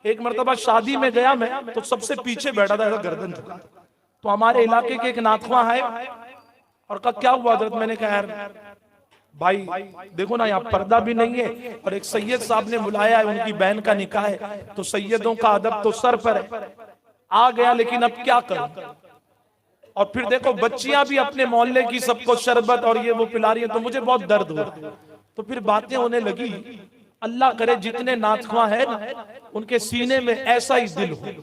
एक मर्तबा शादी में गया मैं, तो सबसे पीछे बैठा था, गर्दन झुका। तो हमारे इलाके के एक नाथवा है और कहा क्या हुआ हजरत? मैंने कहा यार भाई देखो ना, यहाँ पर्दा भी नहीं है और एक सैयद साहब ने बुलाया है, उनकी बहन का निकाह है, तो सैयदों का अदब तो सर पर है। आ गया, लेकिन अब क्या करूं? और फिर देखो बच्चियां भी अपने मोहल्ले की सबको शरबत और ये वो पिला रही है, तो मुझे बहुत दर्द हुआ। तो फिर बातें होने लगी, अल्लाह करे जितने नाथवा है ना उनके सीने में ऐसा ही दिल हो।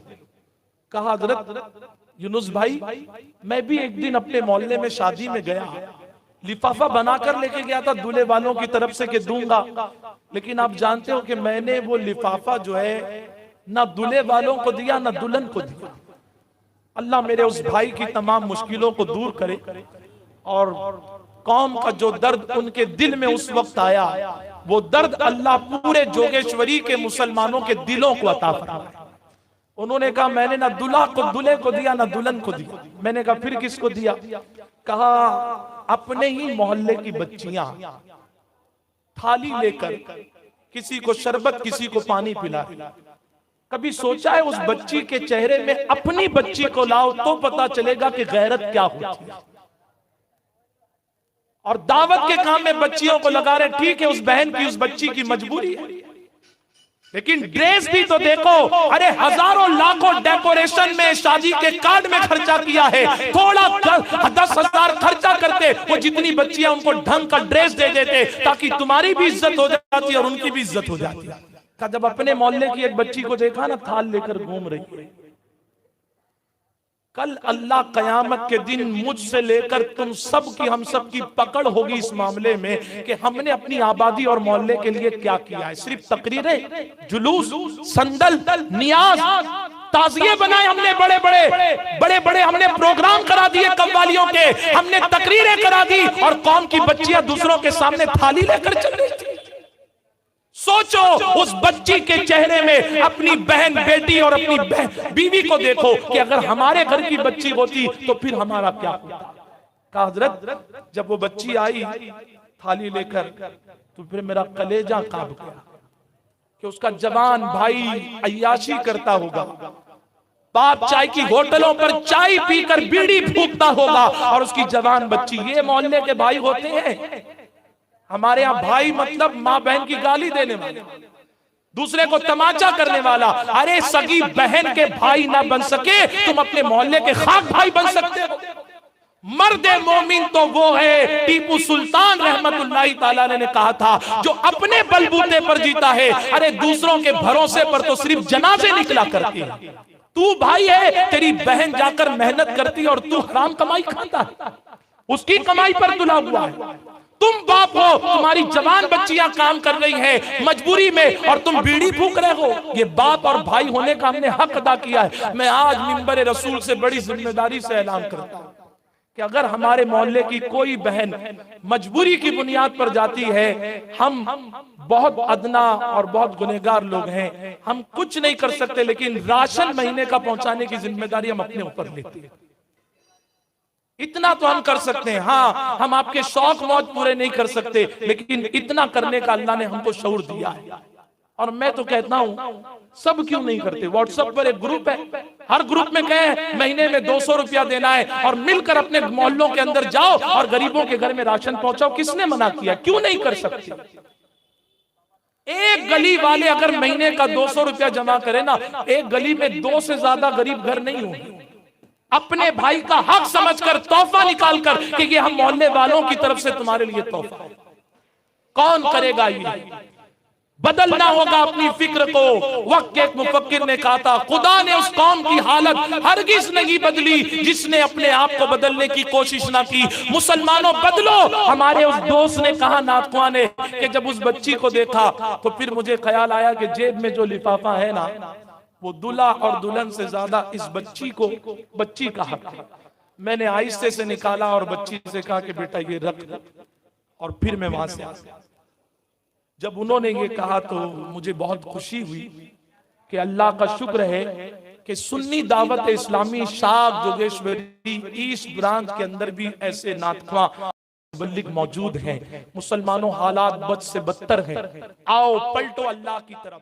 कहा हजरत यूनुस भाई, मैं भी एक दिन अपने मोहल्ले में शादी में गया, लिफाफा बनाकर लेके गया था दूल्हे वालों की तरफ से कि दूंगा, लेकिन आप जानते हो कि मैंने वो लिफाफा जो है ना दूल्हे वालों को दिया ना दुल्हन को दिया। अल्लाह मेरे उस भाई की तमाम मुश्किलों को दूर करे और कौम का जो दर्द उनके दिल में उस वक्त आया, वो दर्द अल्लाह पूरे जोगेश्वरी के मुसलमानों के दिलों को अता फरमाए। उन्होंने कहा मैंने ना दूल्हा को दूल्हे को दिया ना दुल्हन को दिया। मैंने कहा फिर किसको दिया? कहा अपने ही मोहल्ले की बच्चियां थाली लेकर किसी को शरबत किसी को पानी पिला। कभी सोचा है उस बच्ची के चेहरे में अपनी बच्ची को लाओ तो पता चलेगा कि गैरत क्या होती है। और दावत के काम में बच्चियों को लगा रहे, ठीक है उस बहन की उस बच्ची की मजबूरी है, लेकिन ड्रेस भी तो देखो। अरे हजारों लाखों डेकोरेशन में शादी के कार्ड में खर्चा किया है, थोड़ा 10,000 खर्चा करते, वो जितनी बच्चियां उनको ढंग का ड्रेस दे देते ताकि तुम्हारी भी इज्जत हो जाती और उनकी भी इज्जत हो जाती। का जब अपने मोहल्ले की एक बच्ची को देखा ना थाल लेकर घूम रही, कल अल्लाह कयामत के दिन मुझसे लेकर तुम सब की हम सब की पकड़ होगी इस मामले में कि हमने अपनी आबादी और मोहल्ले के लिए क्या किया है। सिर्फ तकरीरें, जुलूस, संदल, नियाज, ताजिए बनाए हमने, बड़े बड़े हमने प्रोग्राम करा दिए कव्वालियों के, हमने तकरीरें करा दी और कौम की बच्चियां दूसरों के सामने थाली लेकर चल रही थी। सोचो उस बच्ची के चेहरे में अपनी बहन बेटी और अपनी बीवी को देखो कि अगर हमारे घर की बच्ची होती तो फिर हमारा क्या होता। कहा हजरत जब वो बच्ची आई थाली लेकर तो फिर मेरा कलेजा कांप गया कि उसका जवान भाई अय्याशी करता होगा, बाप चाय की होटलों पर चाय पीकर बीड़ी फूकता होगा और उसकी जवान बच्ची, ये मोहल्ले के भाई होते हैं। हमारे यहाँ भाई मतलब माँ बहन की गाली देने वाला, दूसरे को तमाचा करने वाला। अरे सगी बहन के भाई ना बन सके, तुम अपने मोहल्ले के खाक भाई बन सकते हो। मर्दे मोमिन तो वो है, टीपू सुल्तान रहमतुल्लाहि ताला ने कहा था, जो अपने बलबूते पर जीता है। अरे दूसरों के भरोसे पर तो सिर्फ जनाजे निकला करती है। तू भाई है, तेरी बहन जाकर मेहनत करती और तू हराम कमाई खाता है, उसकी कमाई पर तुला हुआ है। तुम बाप हो, तुम्हारी जवान बच्चियां काम कर रही है मजबूरी में और तुम बीड़ी फूक रहे हो। ये बाप और भाई होने का हमने हक अदा किया है। मैं आज मिंबर रसूल से बड़ी जिम्मेदारी से ऐलान करता हूं कि अगर हमारे मोहल्ले की कोई बहन मजबूरी की बुनियाद पर जाती है, हम बहुत अदना और बहुत गुनहगार लोग हैं, हम कुछ नहीं कर सकते, लेकिन राशन महीने का पहुंचाने की जिम्मेदारी हम अपने ऊपर लेते हैं। इतना तो हम कर सकते हैं। हाँ, हम आपके शौक मौज पूरे नहीं कर सकते, लेकिन इतना करने का अल्लाह ने हमको शऊर दिया है। और मैं तो कहता हूं सब क्यों नहीं करते। व्हाट्सएप पर एक ग्रुप है, हर ग्रुप में कहें महीने में 200 रुपया देना है और मिलकर अपने मोहल्लों के अंदर जाओ और गरीबों के घर में राशन पहुंचाओ। किसने मना किया? क्यों नहीं कर सकते? एक गली वाले अगर महीने का 200 रुपया जमा करे ना, एक गली में 2 से ज्यादा गरीब घर नहीं होंगे। अपने भाई का हक समझकर तोहफा निकालकर कि ये हम मोहल्ले वालों की तरफ से तुम्हारे लिए तोहफा। कौन करेगा ये? बदलना होगा अपनी फिक्र को। वक्त के एक मुफक्किर ने कहा था, खुदा ने उस कौम की हालत हरगिज नहीं बदली जिसने अपने आप को बदलने की कोशिश ना की। मुसलमानों बदलो। हमारे उस दोस्त ने कहा, नाथुआ ने, कि जब उस बच्ची को देखा तो फिर मुझे ख्याल आया कि जेब में जो लिफाफा है ना, वो दूल्हा और दुल्हन से ज्यादा इस बच्ची का हक है। मैंने आहिस्ते से निकाला और बच्ची से कहा कि बेटा ये रख। और फिर मैं वहां से जब उन्होंने ये कहा तो मुझे बहुत खुशी हुई कि अल्लाह का शुक्र है कि सुन्नी दावत इस्लामी शाख जोगेश्वरी ईस्ट ब्रांच के अंदर भी ऐसे नाथुआ मुबल्लिग मौजूद हैं। मुसलमानों हालात बद से बदतर हैं। आओ पलटो अल्लाह की तरफ।